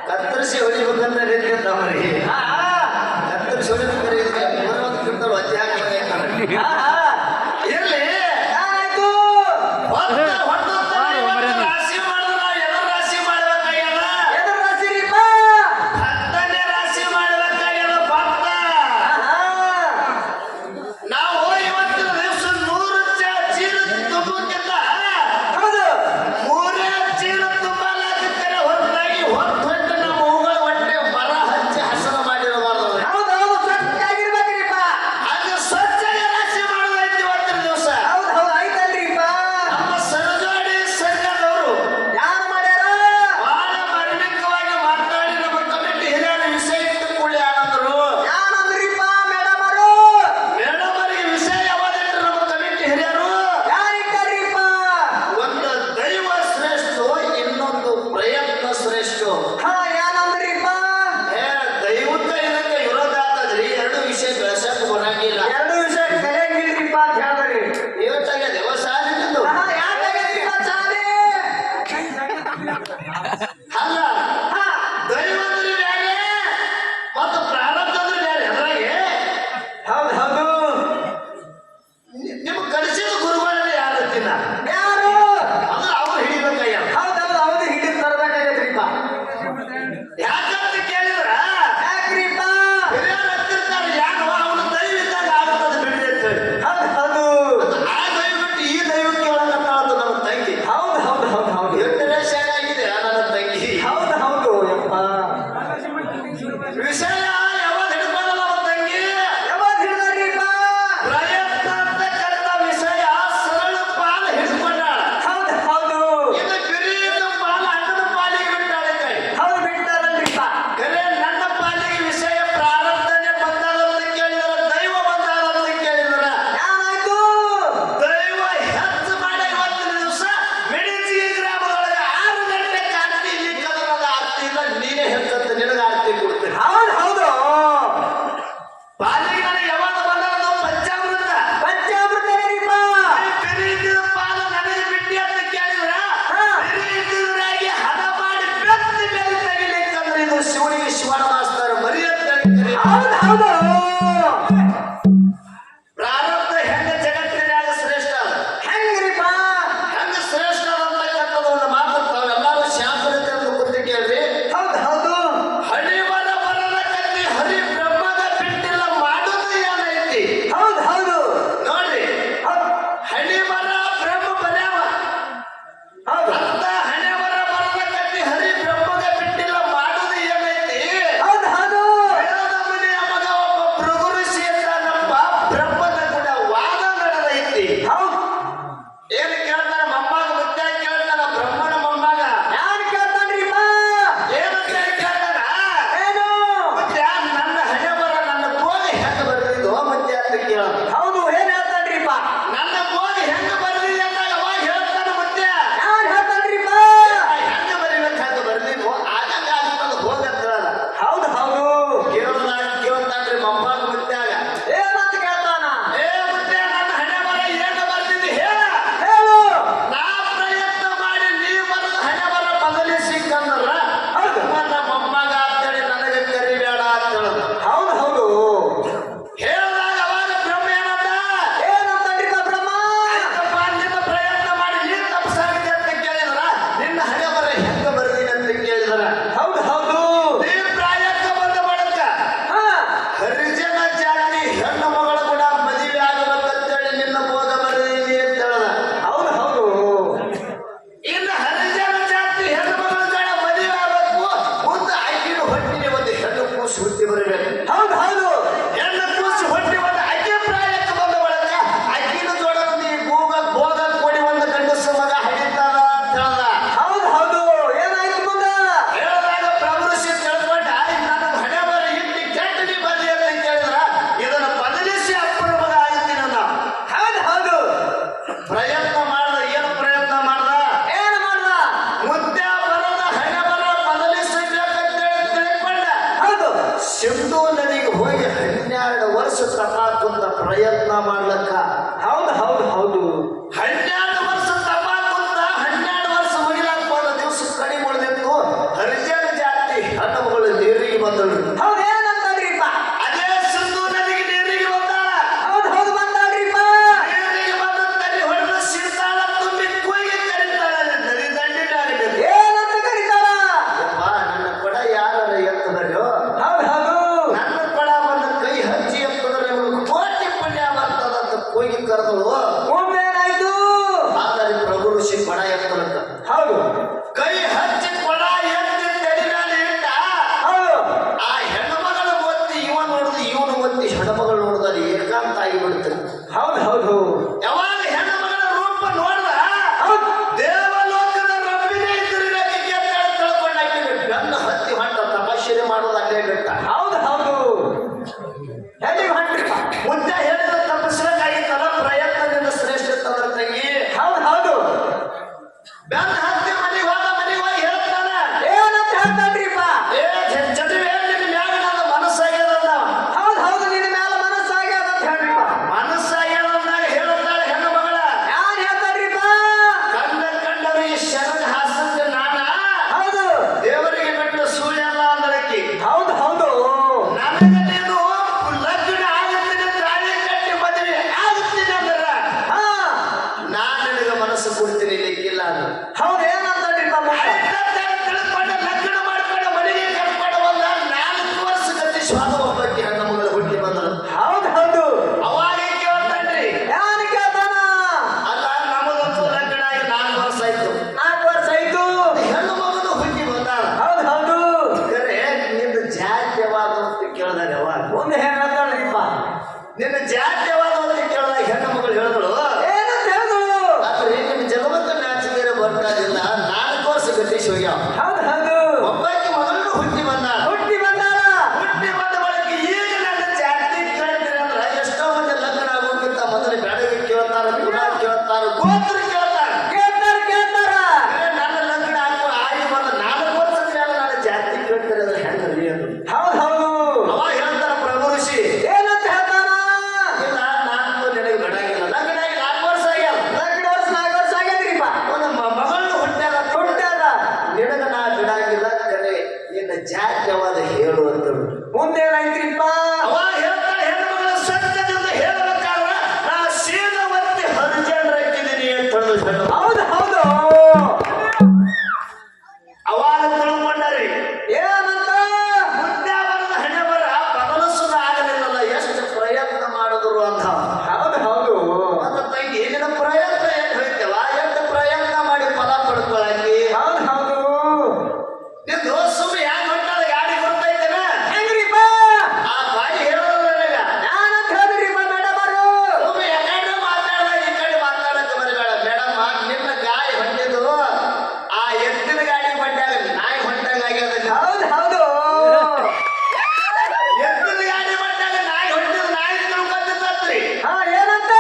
ಕತ್ತರಿಸಿ ಹೊಡಿಬೇಕಂತ ನಿಂತಿರ್ತಾವ್ರಿ ಕತ್ತರಿಸಿ ಹೊಡಿಬೇಕಾದ್ರೆ ಇರ್ಲಿ ವರ್ಷ ತಪಾಕುಂತ ಪ್ರಯತ್ನ ಮಾಡ್ಲಕ್ಕ. ಹೌದು ಹೌದು ಹೌದು 12 ವರ್ಷ ತಪಾಕುಂತ 12 ವರ್ಷ ಮುಗಿಲಾಕ ದಿವಸ ಕಡಿಮೆ ಉಳಿದಿತ್ತು. ಹರಿಜನ ಜಾತಿ ಹೆಣ್ಣು ಮಗಳು ನೀರಿಗೆ ಬಂದಳು. ಹೌದು ಏನಂತಂದ್ರಿಪ್ಪ? ಅದೇ ಸಿಂಧೂ ನದಿಗೆ ನೀರಿಗೆ ಬಂದಾಳ. ಹೌದು ಹೌದು ಬಂದಾಳ್ರಿಪ್ಪ. ನೀರಿಗೆ ಬಂದ ತಲೆ ಹೊಡೆದ ಸಿರ್ತಾಳ ತುಂಬಿ ಕೂಗಿ ಕರೀತಾಳ ನದಿ ದಂಡಿನಾಗ. ಏನಂತ ಕರೀತಾಳ? ಯಪ್ಪ ನನ್ನ ಕೊಡ ಯಾರ ಎತ್ತದರ್ಯೋ. ಹೌದು ಹೌದು ನನ್ನ ಕೊಡ ಬಂದ ಕೈ ಹಚ್ಚಿ ಎತ್ತದ್ರೆ ನಿಮಗೆ ಕೋಟಿ ಪುಣ್ಯ ಬರ್ತದಂತ ಕೂಗಿ ಕರೆದಳು. ಮುಂದೇನಾಯ್ತು? ಆದರೆ ಪ್ರಭು ಋಷಿ ಕೊಡ ಎತ್ತಲಕ್ಕ ಹೌದು ಕೈ ಹಚ್ಚಿ ಕೊಡ ಎತ್ತಿ ತಲೆ ಮೇಲೆ ಇಟ್ಟ. ಹೌದು ಆ ಹೆಣ್ಣು ಮಗಳು ಒತ್ತಿ ಇವ ನೋಡುದು, ಇವನು ಒತ್ತಿ ಹೆಣ್ಣು ಮಗಳು ನೋಡಿದ್ರೆ ಏಕಾಂತ ಆಗಿಬಿಡುತ್ತೆ. ಹೌದು ಹೌದು ಯಾವಾಗ ಹೆಣ್ಣು ಮಗಳ ರೂಪ ನೋಡ್ದ ಹೌದು ದೇವಲೋಕದ ರಬ್ಬಿನೇ ತಿರುಗಾಕಿಗೆ ತಿಳ್ಕೊಂಡಾಕಿದ್ರೆ ಬೆನ್ನ ಹತ್ತಿ ಹೊಂಟ ತಪಶ್ಚರ್ಯ ಮಾಡೋದು ಅಲ್ಲೇ ಬಿಟ್ಟ. ಹೌದು ಹೌದು ಎಲ್ಲಿಗೆ ಹೊಂಟ್ರಿಪ್ಪ? ಮುಂದೆ ಹೇಳಿದ ತಪಸ್ಸಕ್ಕಾಗಿತ್ತಲ್ಲ ಪ್ರಯತ್ನದಿಂದ ಶ್ರೇಷ್ಠ ತಂದ್ರ ತಂಗಿ. ಹೌದು ಹೌದು ಬೆನ್ನ ಹತ್ತಿ ಮನೆಗೆ ಹೋಗಿ ಹೇಳ್ತಾನ, ಏನಂತ ಹೇಳ್ತಾನ್ರಿಪ್ಪ? ಏ ಚದುವೆ ನಿನ್ನ ಮ್ಯಾಗ ನನ್ನ ಮನಸ್ಸಾಗ್ಯದ. ಹೌದು ಹೌದು ನಿನ್ನ ಮ್ಯಾಲ ಮನಸ್ಸಾಗ್ಯದ ಅಂತ ಹೇಳ್ರಿಪ್ಪ. ಮನಸ್ಸಾಗ್ಯದಾಗ ಹೇಳ್ತಾಳೆ ಹೆಣ್ಣು ಮಗಳ, ಯಾರು ಹೇಳ್ತಾನ್ರಿಪ್ಪ? ಕಂಡರು ಈ ಶರಣ ಹಾಸಂಗ ನಾನ ಹೌದು ದೇವರಿಗೆ ಬಿಟ್ಟು ಸುಳ್ಳೆಲ್ಲ ಅಂದಳಕ್ಕಿ. ಹೌದು ಹೌದು ನನಗೆ ನೀನು ಲಗ್ನ ಆಗುತ್ತೀನಿ, ತಾಳಿ ಕಟ್ಟಿ ಮದುವೆ ಆಗುತ್ತೀನಿ ಅಂದ್ರ ಹಾ ನಾನು ನಿನಗೆ ಮನಸ್ಸು ಕೊಡ್ತೀನಿ, ಇಲ್ಲಿಕ್ಕಿಲ್ಲ ಅಂದ್ರು. ಹೌದು ಏನಂತಾನ್ರಿಪ್ಪ? ತಿಳ್ಕೊಂಡು ಲಗ್ನ ಮಾಡ್ಕೊಂಡು ಮನೆಗೆ ಕರ್ಕೊಂಡು ಬಂದ 4 ವರ್ಷ ಗತಿ ಸ್ವಾದ ಒಬ್ಬಕ್ಕೆ ಹೆಣ್ಣು ಮಗಳು ಹುಟ್ಟಿ ಬಂದರು. ಹೌದು ಹೌದು ಅವಾಗ ಕೇಳ್ತಾನ್ರಿ, ಯಾರು ಕೇಳ್ತಾನ? ಅಲ್ಲ ನಮಗಂತೂ ಲಗ್ನ ಆಗಿ 4 ವರ್ಷ ಆಯ್ತು, 4 ವರ್ಷ ಆಯ್ತು. ಹೆಣ್ಣು ಮಗನು ಹುಟ್ಟಿ ಬಂದಾಳ. ಹೌದು ಹೌದು ಕರೆ ನಿನ್ನ ಜಾತ್ಯವಾದ ಅಂತ ಕೇಳಿದಾಗ ಅವಾಗ ಮುಂದೆ ಹೇಳ್ತಾಳ್ರಿಪ್ಪ? ನಿನ್ನ ಜಾತ್ಯವಾದ ಅಂತ ಕೇಳಿದಾಗ ಹೆಣ್ಣು ಮಗಳು ಹೇಳಿದಳು, ಏನಂತ ಹೇಳಿದ್ರು? ಆದ್ರೆ ನಿನ್ನ ಜಗಮತ್ತ ನಾಚಿಕೆರೆ ಬರ್ತಾ ಇಲ್ಲ, 4 ವರ್ಷ ಗತೀಶ್ ಹೋಗ್ಯಾವ. ಹೌದು ಹೌದು ಒಬ್ಬಾಕಿ ಮಗಳನ್ನು ಹುಟ್ಟಿ ಬಂದಾಳ. ಹುಟ್ಟಿ ಬಂದಾಳ. ಹುಟ್ಟಿ ಬಂದ ಬಳಿಕ ಈಗ ನನ್ನ ಜಾತಿ ಕೇಳ್ತೀರಿ ಅಂದ್ರೆ ಎಷ್ಟೋ ಮಂದಿ ಲಗ್ನ ಆಗೋಕ್ಕಿಂತ ಮೊದಲು ಬೆಳಗ್ಗೆ ಕೇಳ್ತಾರ, ಗುಣ ಕೇಳ್ತಾರ, ಗೋತ್ರ ಕೇಳ್ತಾರ. ಕೇಳ್ತಾರ ನನ್ನ ಲಗ್ನ ಆಗಿ ಬಂದ 4 ವರ್ಷದ ಮೇಲೆ ನನ್ನ ಜಾತಿ ಕೇಳ್ತೀರಿ ಅಂದ್ರೆ ಹೆಂಗಲ್ಲಿ ಅದು. ಹೌದು ಹೌದು ಅವಾಗ ಹೇಳ್ತಾರ ಪ್ರಭು ಋಷಿ, ಏನಂತ ಹೇಳ್ತಾನ? ಇಲ್ಲ ನಾನು ನಿನಗೆ ಬಿಡಂಗಿಲ್ಲ, ಲಗ್ನ ಆಗಿ 4 ವರ್ಷ ಆಗ್ಯಾವ, ಲಗ್ನ ವರ್ಷ 4 ವರ್ಷ ಆಗ್ಯದ್ರಿಪ್ಪ. ಒಂದು ಮಗಳನ್ನು ಹುಟ್ಟ್ಯಾದ ನಿನಗ ನಾ ಬಿಡಂಗಿಲ್ಲ, ಕರೆ ನಿನ್ನ ಜಾತ್ಯವಾದ ಹೇಳು ಅಂತಳು. ಮುಂದೇನಾಯ್ತ್ರಿಪ್ಪ? ಅವಾಗ ಹೇಳ್ತಾಳೆ ಹೆಣ್ಣು ಮಗಳ ಸತ್ಯದಿಂದ ಹೇಳಬೇಕಾದ್ರೆ ನಾ ಶೀಲವತ್ತಿ ಹರಿಜನ್ ರಕ್ಕಿದ್ದೀನಿ ಅಂತ ಹೇಳಿದ್ರು ಹೆಣ್ಣು. ಹೌದು ಹೌದು ಅವಾಗ ತಿಳ್ಕೊಂಡರಿ ಏನಂತ? ಮುಂದೆ ಬರದ ಹಣೆ ಬರ ಬದಲಿಸೋದು ಆಗಲಿಲ್ಲಲ್ಲ, ಎಷ್ಟು ಪ್ರಯತ್ನ ಮಾಡಿದ್ರು ಅಂತ. ಹೌದು ಹೌದು ಒಂದು ತಂಗಿ ನಿನ್ನ ಪ್ರಯತ್ನ ಏನು ಹೇಳ್ತೇವ, ಎಷ್ಟು ಪ್ರಯತ್ನ ಮಾಡಿ ಫಲ ಪಡ್ಕೊಳಂಗಿ. ಹೌದು ಹೌದು ನಿಂದು ಸುಮ್ಮನೆ ಯಾಕೆ ಹೊಂಟಾದ ಗಾಡಿ ಗೊತ್ತೈತೇನ? ಹೆಂಗ್ರಿಪ್ಪ? ಆ ಗಾಡಿ ಹೇಳೋದು ನನಗ ನಾನಂತ ಹೇಳಿದ್ರಿಪ್ಪ ಮೇಡಮರು. ಒಮ್ಮೆ ಯಾಕಂದ್ರೆ ಮಾತಾಡ್ದ ಈ ಕಡೆ ಮಾತಾಡಕ್ಕೆ ಬರಬೇಡ ಮೇಡಮ್. ನಿನ್ನ ಗಾಡಿ ಹೊಂಟಿದ್ದು ಆ ಎತ್ತಿನ ಗಾಡಿ ಹೊಂಟಾಗ ನಾಯಿ ಹೊಂಟಂಗ ಆಗ್ಯದ. ಹೌದು ಹೌದು ಎತ್ತಿನ ಗಾಡಿ ಹೊಂಟಾಗ ನಾಯಿ ಹೊಂಟಿದ್ದು ನಾಯಿ ತಿಳ್ಕೊಂತಿದ್ರಿ. ಹಾ ಏನಂತ?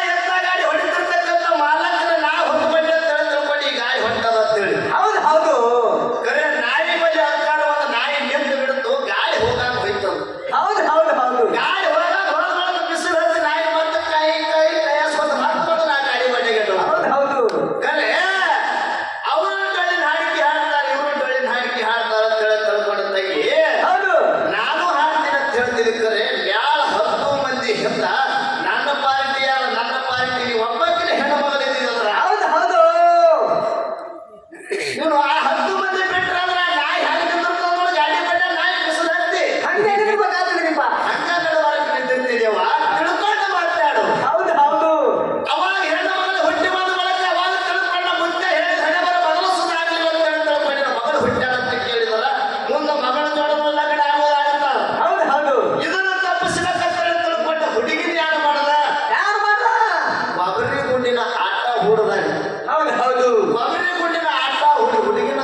ಎತ್ತ ಗಾಡಿ ಹೊಡಿತಿರ್ತಕ್ಕಂಥ ಮಾಲಕನ ನಾ ಹೊಂದ್ಕೊಂಡೆ ಅಂತ ತಿಳ್ಕೊಂಡು ಈ ಗಾಡಿ ಹೊಂಟದ ಅಂತೇಳಿ. ಹೌದು ಹೌದು ಕರೆ ನಾಯಿ ಬಳಿ ಅಧಿಕಾರವಾದ ನಾಯಿ ನಿಂತು ಬಿಡುತ್ತು, ಗಾಡಿ ಹೋಗಾಕ ಹೋಯ್ತದ. ಹೌದು ಹೌದು ಹೌದು ಗಾಡಿ ಹೋಗಾಕ ಹೊರಗೆ ಬಿಸಿಲು ಹತ್ತಿ ನಾಯಿ ಮತ್ತೆ ಕೈಯಾಸ್ಕೊಂಡು ಮತ್ತೊಂದು ನಾ ಗಾಡಿ ಮನೆಗೆ ಹೌದು ಹೌದು ಕರೆ ಅವರು ಡೊಳ್ಳಿನ ಹಾಡಿಕೆ ಹಾಡ್ತಾರೆ, ಇವರು ಡೊಳ್ಳಿನ ಹಾಡಿಕೆ ಹಾಡ್ತಾರೆ ಅಂತ ಹೇಳಿ ತಿಳ್ಕೊಂಡು ತಂಗಿ ಹೌದು ನಾನು ಹಾಡ್ತೀನಿ ಅಂತ ಹೇಳ್ತೀನಿ. ಕರೆ ಮ್ಯಾಲ 10 ಮಂದಿ ಹಿಂದ ನನ್ನ ಪಾರ್ಟಿ ಯಾರು, ನನ್ನ ಪಾರ್ಟಿ ನೀವು ಒಬ್ಬಕ್ಕಿನ ಹೆಣ್ಣು ಮಗಳಿದ್ದೀರ. ಹೌದು ಹೌದು ನೀವು ಆ 10 ಮಂದಿ ಬಿಟ್ರೆ ಅಂದ್ರೆ ನಾಯಿ ಹಾಕಿ ನಿಂತಿರ್ತಾವ, ಗಾಡಿ ಬಂದ ನಾಯಿ ಬಿಸಿಲು ಹತ್ತಿ ಹಂಗೆ ನಿಲ್ಬೇಕಾಗ್ತದ್ರಿಪ್ಪ. ಹಂಗ ನಡವರಕ್ಕೆ ನಿಂತಿರ್ತಿದೇವ, ತಿಳ್ಕೊಂಡು ಮಾತಾಡು. ಹೌದು ಹೌದು ಅವಾಗ ಹೆಣ್ಣು ಮಗಳು ಹುಟ್ಟಿ ಬಂದ ಬಳಕ ಅವಾಗ ತಿಳ್ಕೊಂಡ ಮುಂದೆ ಹೇಳಿದ ಹಣೆ ಬರ ಬದಲಿಸೋದಾಗಲಿ ಅಂತ ಹೇಳಿ ತಿಳ್ಕೊಂಡಿರ. ಮಗಳು ಹುಟ್ಟ್ಯಾಳ ಅಂತ ಕೇಳಿದಾರ, ಮುಂದೆ ಮಗಳ ನೋಡಿದ್ರೆ ಲಗ್ನ ಆಗೋದಾಗುತ್ತಾರ. ಹೌದು ಹೌದು ಇದನ್ನು ತಪ್ಪಿಸಬೇಕಂತ ತಿಳ್ಕೊಂಡ ಹುಡುಗಿನ ಯಾರು ಮಾಡದ, ಯಾರು ಮಾಡ್ದ? ಮಗರಿ ಗುಂಡಿನ ಆಟ ಹೂಡದಾಗ ಹೌದು ಹೌದು ಮಗರಿ ಗುಂಡಿನ ಆಟ ಹುಡುಗಿನ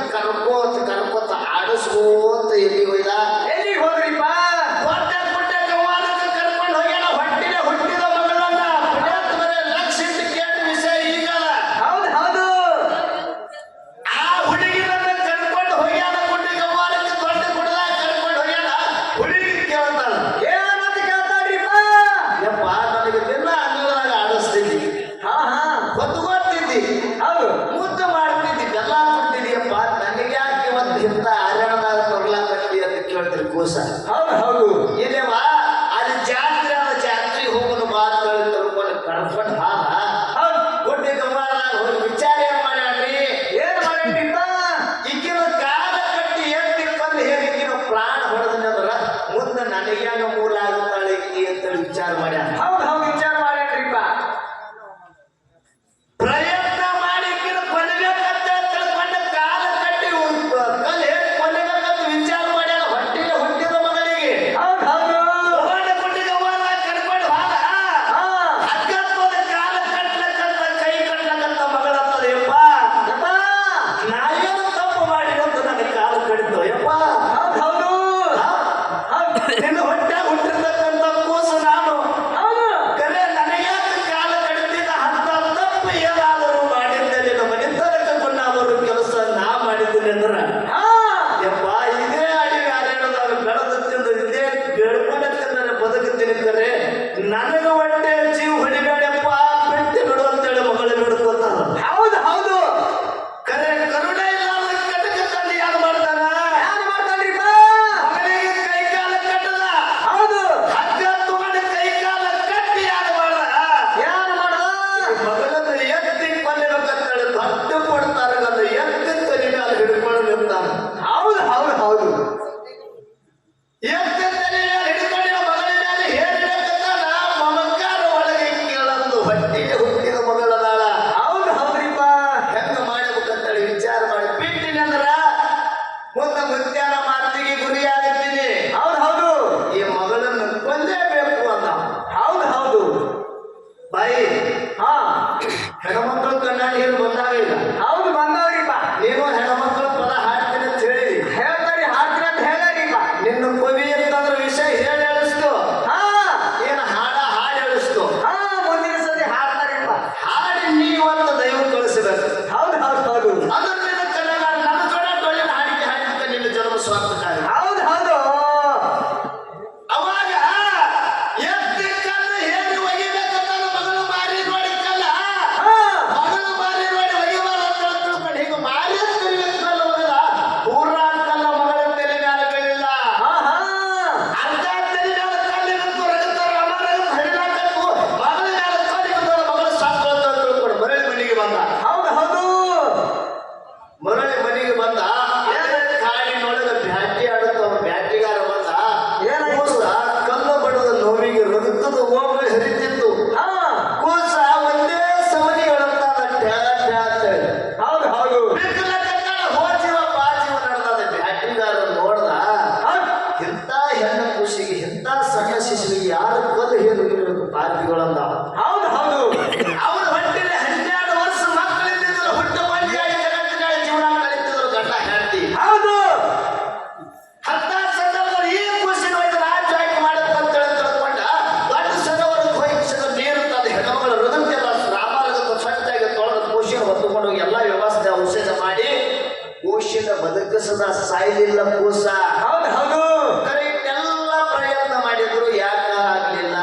ಕೂಸಿನ ಬದುಕಿಸದ ಸಾಯ್ಲಿಲ್ಲ ಕೂಸ ಹೌದು ಹೌದು ಕರೆಕ್ಟೆಲ್ಲ ಪ್ರಯತ್ನ ಮಾಡಿದ್ರು ಯಾಕ ಆಗ್ಲಿಲ್ಲ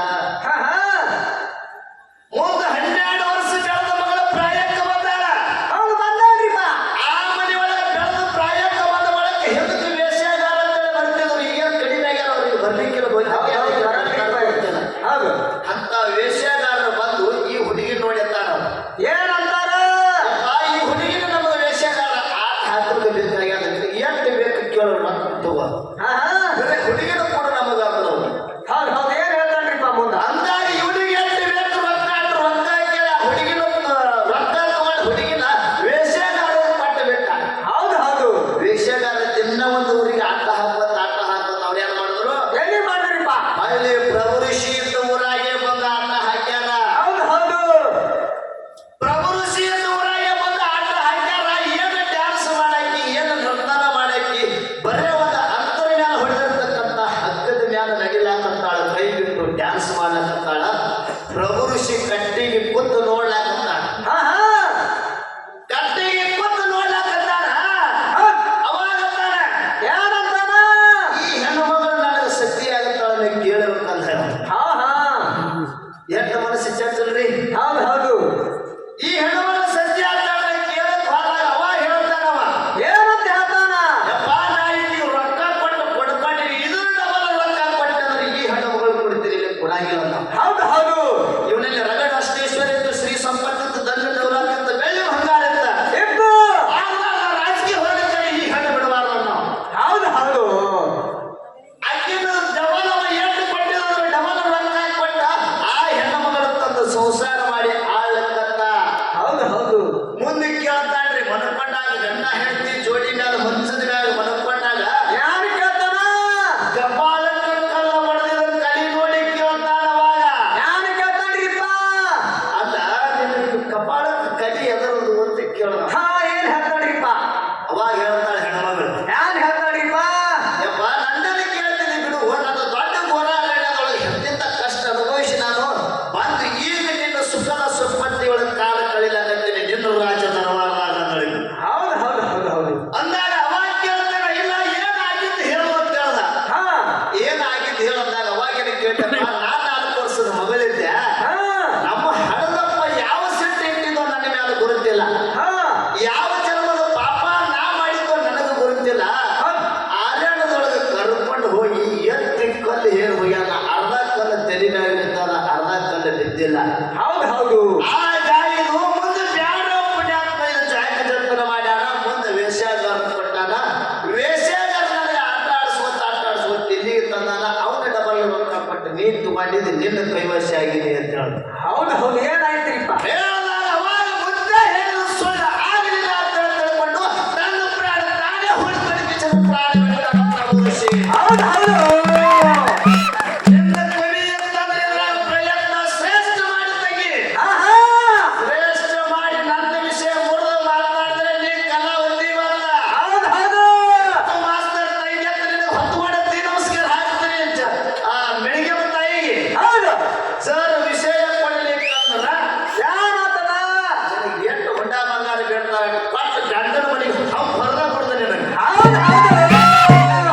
ಹಾ ಹಾ ಮುಂದ 12 ವರ್ಷ ಬೆಳೆದ ಮಗಳ ಪ್ರಾಯಕ್ಕೆ ಬಂದಾಳ ಹೌದು ಬಂದಾಳ್ರಿಪ್ಪ ಆ ಮನೆ ಒಳಗೆ ಬೆಳೆದ ಪ್ರಾಯಕ್ಕೆ ಬಂದ ಒಳಗೆ ಹೆದಕ್ಕೆ ವೇಷಗಾರ ಅಂತೇಳಿ ಬರ್ತಿದ್ರು ಈಗ ಕಡಿಮೆ ಆಗ್ಯಾರ ಅವ್ರಿಗೆ ಬರ್ಲಿಕ್ಕಿಲ್ಲ ಹೌದು ಅಂತ ವೇಷಗಾರರು ಬಂದು ಈ ಹುಡುಗಿ ನೋಡಿರ್ತಾರ ಏನಂತಾರ ಈ ಹುಡುಗಿನ ನಮಗೆ ವೇಷಗಾರ ಆಟ ಹಾಕೋದು ಬೇಕಾಗ್ಯಾದ ಎಷ್ಟು ಬೇಕು ಕೇಳೋರು ಮಕ್ಕಳು ತಗೋ ಹಾ ಹಾ ಬೇರೆ ಹುಡುಗಿನ ಕೂಡ ನಮಗ ಅಂದ್ರು ಹೌದು ಹೌದು ಏನ್ ಹೇಳ್ತಾನ್ರಿಪ್ಪ ಮುಂದ ಅಂದಾಗ ಈ ಹುಡುಗಿ ಎಷ್ಟು ಬೇಕು ರೊಕ್ಕ ಅಂದ್ರು ರೊಕ್ಕ ಕೇಳ ಹುಡುಗಿನ ರೊಕ್ಕ ತಗೊಂಡು ಹುಡುಗಿನ ವೇಷಗಾರ ಪಟ್ಟ ಬಿಟ್ಟ ಹೌದು ಹೌದು ವೇಷಗಾರ ದಿನ ಒಂದು ಊರಿಗೆ ಆಟ ಹಾಕೋತ್ ಅವ್ರು ಏನ್ ಮಾಡಿದ್ರು ಎಲ್ಲಿ ಮಾಡ್ರಿಪ್ಪ ಅಲ್ಲಿ ಪ್ರಭು ಋಷಿ ಅಂತ ಊರಾಗೆ ಬಂದ ಆಟ ಹಾಕ್ಯಾರ ಹೌದು ಹೌದು ಪ್ರಭು ಋಷಿ ಅಂತ ಊರಾಗೆ ಬಂದ ಆಟ ಹಾಕ್ಯಾರ ಏನು ಡ್ಯಾನ್ಸ್ ಮಾಡಾಕಿ ಏನು ನೃತ್ಯನ ಮಾಡಾಕಿ ಬರೇ ಒಂದು ಅಂತರ ಮ್ಯಾಲ ಹೊಡೆದಿರ್ತಕ್ಕಂಥ ಹಗ್ಗದ ಮ್ಯಾಲ ನಡಿಲಾಕಂತಾಳ ಕೈ ಬಿಟ್ಟು ಡ್ಯಾನ್ಸ್ ಮಾಡ್ಲಾಕಂತಾಳ ಪ್ರಭು ಋಷಿ ಕಟ್ಟಿಗೆ ಕೂತು ನೋಡ್ಲಾಕಂತಾಳ ಹಾ ಹಾ ಕಟ್ಟಿಗೆ ಕೂತು ನೋಡ್ಲಾಕಂತಾಳ ಹೌದ್. ಅವಾಗ ಅಂತಾಳ, ಏನಂತಾನ ಈ ಹೆಣ್ಣು ಮಗಳು ನನಗೆ ಶಕ್ತಿ ಆಗುತ್ತಾಳ ಕೇಳಬೇಕಂತ ಹೇಳ ಹಾ ಹಾ ಎಷ್ಟು ಮನಸ್ಸು ಚರ್ಚಲ್ರಿ ಹೌದು ಹೌದು ಈ ಹೆಣ್ಣು ಮಗಳು ಸತ್ಯ ಆಗ್ತಾಳ ಕೇಳಕ್ ಹೋದಾಗ ಅವ ಹೇಳ್ತಾನವ ಏನಂತ ಹೇಳ್ತಾನ ಯಪ್ಪ ನಾ ಈಗ ರೊಕ್ಕ ಕೊಟ್ಟು ಕೊಡ್ಕೊಂಡಿನಿ ಇದು ಡಬಲ್ ರೊಕ್ಕ ಕೊಟ್ಟಂದ್ರೆ ಈ ಹೆಣ್ಣು ಮಗಳು ಕೊಡ್ತೀರಿ ಕೊಡಂಗಿಲ್ಲ ಅಂತ ಹೌದು ಹೌದು ಇವನಲ್ಲಿ ರಗಡ ಅಷ್ಟೇಶ್ವರ ಇತ್ತು ಶ್ರೀ ಸಂಪತ್ತಿತ್ತು ದಂಡ ದೌಲಾತ್ ಇತ್ತು ಬೆಳ್ಳಿ ಬಂಗಾರ ಇತ್ತ ಇತ್ತು ಆವಾಗ ರಾಜಕೀಯ ಹೊರಡಿದ್ರೆ ಈ ಹೆಣ್ಣು ಬಿಡಬಾರ್ದು ನಾವು ಹೌದು ಹೌದು ಅಕ್ಕಿನ ಡಬಲ್ ಅವ ಎಷ್ಟು ಕೊಟ್ಟಿದ್ರು ಡಬಲ್ ರೊಕ್ಕ ಕೊಟ್ಟ ಆ ಹೆಣ್ಣು ಮಗಳು ತಂದು ಸಂಸಾರ ಮಾಡಿ ಆಳ್ಲಕ್ಕತ್ತ ಹೌದು ಹೌದು ಮುಂದೆ ಕೇಳ್ತಾನ್ರಿ ಮನಕೊಂಡಾಗ ಗಂಡ ಹೆಂಡತಿ ಜೋಡಿ ಮ್ಯಾಲ ಮನಸ್ಸದ ಮ್ಯಾಲ ಮನಕೊಂಡಾಗ ಯಾರು ಕೇಳ್ತಾನ ಕಪಾಲಕ್ಕೆ ಕಲ್ಲ ಹೊಡೆದಿದ ಕಲಿ ನೋಡಿ ಕೇಳ್ತಾನವಾಗ ಯಾರು ಕೇಳ್ತಾನ್ರಿಪ್ಪ ಅಲ್ಲ ನಿನಗೆ ಕಪಾಲಕ್ಕೆ ಕಲಿ ಎದರದು ಅಂತ ಕೇಳ್ದ ಹಾ ಏನ್ ಹೇಳ್ತಾನ್ರಿಪ್ಪ ಅವಾಗ ಹೇಳ್ತಾಳೆ ಹೆಣ್ಮಗಳು ಯಾರು ಹೇಳ್ತಾನ್ರಿಪ್ಪ ಯಪ್ಪ ನನ್ನನ್ನು ಕೇಳ್ತೀನಿ ಬಿಡು ನನ್ನ ದೊಡ್ಡ ಹೋರಾಟದೊಳಗೆ ಎಂತೆಂತ ಕಷ್ಟ ಅನುಭವಿಸಿ ನಾನು ಬಂದು ಈಗ ನಿನ್ನ ಸುಖದ ಸಂಪತ್ತಿಯೊಳಗೆ ಕಾಲ ಕಳಿಲಾಕತ್ತೀನಿ ನಿನ್ನ ರಾಜ ದರವಾರದಾಗ ನಡೆದು ಹೌದು ಹೌದು ಹೌದು ಹೌದು ಅಂದಾಗ ಅವಾಗ ಕೇಳ್ತಾನ ಇಲ್ಲ ಏನಾಗಿದ್ದು ಹೇಳು ಅಂತ ಹೇಳ್ದ ಹಾ ಏನಾಗಿದ್ದು ಹೇಳು ಅಂದಾಗ ಅವಾಗೇನೆ ಕೇಳ್ತಪ್ಪ ನಾನು 4 ವರ್ಷದ ಮಗಳಿದ್ದೆ ಹಾ ನಮ್ಮ ಹಡದಪ್ಪ ಯಾವ ಸಿಟ್ಟು ಇಟ್ಟಿದ್ದೋ ನನ್ನ ಮೇಲೆ ಗುರುತಿಲ್ಲ ಹಾ ಯಾವ ಜನ್ಮದ ಪಾಪ ನಾ ಮಾಡಿದ್ದೋ ನನಗೆ ಗುರುತಿಲ್ಲ ಆರ್ಯಾಣದೊಳಗೆ ಕರ್ಕೊಂಡು ಹೋಗಿ ಎತ್ತಿ ಕಲ್ಲು ಹೇಳಿ ಹೋಗ್ಯಾನ ಅರ್ಧ ಕಲ್ಲು ತೆಲಿ ಮ್ಯಾಗ ನಿಂತಾನ ಅರ್ಧ ಕಲ್ಲು ಬಿದ್ದಿಲ್ಲ ಹೌದು ಹೌದು ಆ ಗಾಯಿದು ಮುಂದೆ ಬ್ಯಾಡ ಪುಣ್ಯಾತ್ಮ ಇದು ಜಾಗ ಜಂತನ ಮಾಡ್ಯಾನ ಮುಂದೆ ವೇಷಗಾರ ಕೊಟ್ಟಾನ ವೇಷಗಾರ ನನಗೆ ಆಟ ಆಡಿಸ್ಕೊತ ಇಲ್ಲಿಗೆ ತಂದಾನ ಅವನ ಡಬಲ್ ರೊಕ್ಕ ಕೊಟ್ಟು ನೀನ್ ತಗೊಂಡಿದ್ದು ನಿನ್ನ ಕೈವಶ ಆಗಿದೆ ಅಂತ ಹೇಳಿ ಹೌದು ಹೌದು ಏನಾಯ್ತ್ರಿಪ್ಪ ಹೇಳಿದಾಗ ಅವಾಗ ಮುಂದೆ ಹೇಳಿದ ಸುಳ್ಳು ಆಗಲಿಲ್ಲ ಅಂತ ತಿಳ್ಕೊಂಡು ತನ್ನ ಪ್ರಾಣ ತಾನೇ ಹುಡುಕಿ ಪ್ರಾಣ ಬಿಟ್ಟ ಪ್ರಭು ಋಷಿ ಹೌದು ಹೌದು ನಿನ್ನ ಕವಿ ಅಂತಂದ್ರೆ ಇದ್ರಾಗ ಪ್ರಯತ್ನ ಶ್ರೇಷ್ಠ ಮಾಡಿ ತೆಗಿ ಆಹಾ ಶ್ರೇಷ್ಠ ಮಾಡಿ ನನ್ನ ವಿಷಯ ಮುರಿದು ಮಾತನಾಡಿದ್ರೆ ನೀ ಕಲಾವಂತಿ ಬಂದ ಹೌದು ಹೌದು ಮಾಸ್ತರ್ ತಾಯಿಗೆ ಅಂತ ನಿನಗೆ ಹೊತ್ತುಕೊಂಡು ನಮಸ್ಕಾರ ಹಾಕ್ತೀನಿ ಅಂತ ಆ ಮೆಳಿಗೆ ತಾಯಿಗೆ ಹೌದು ಸರ್ ವಿಷಯ ಕೊಡ್ಲಿಕ್ಕಂದ್ರ ಯಾರಾತನ ನನಗೆ ಎಷ್ಟು ಹೊಂಡ ಬಂಗಾರ ಬೇಡ್ತಾರೆ ಪಟ್ಟು ಗಂಡನ ಮನೆಗೆ ಹೊರದ ಕೊಡ್ತಾನೆ ನನಗೆ ಹೌದು ಹೌದು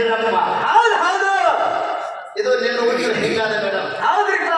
ಭೀರಪ್ಪ. ಹೌದು ಹೌದು ಇದು ನಿನ್ನ ಉತ್ತರ ಹಿಂಗಾದ ಮೇಡಮ್. ಹೌದ್ರಿಪ್ಪ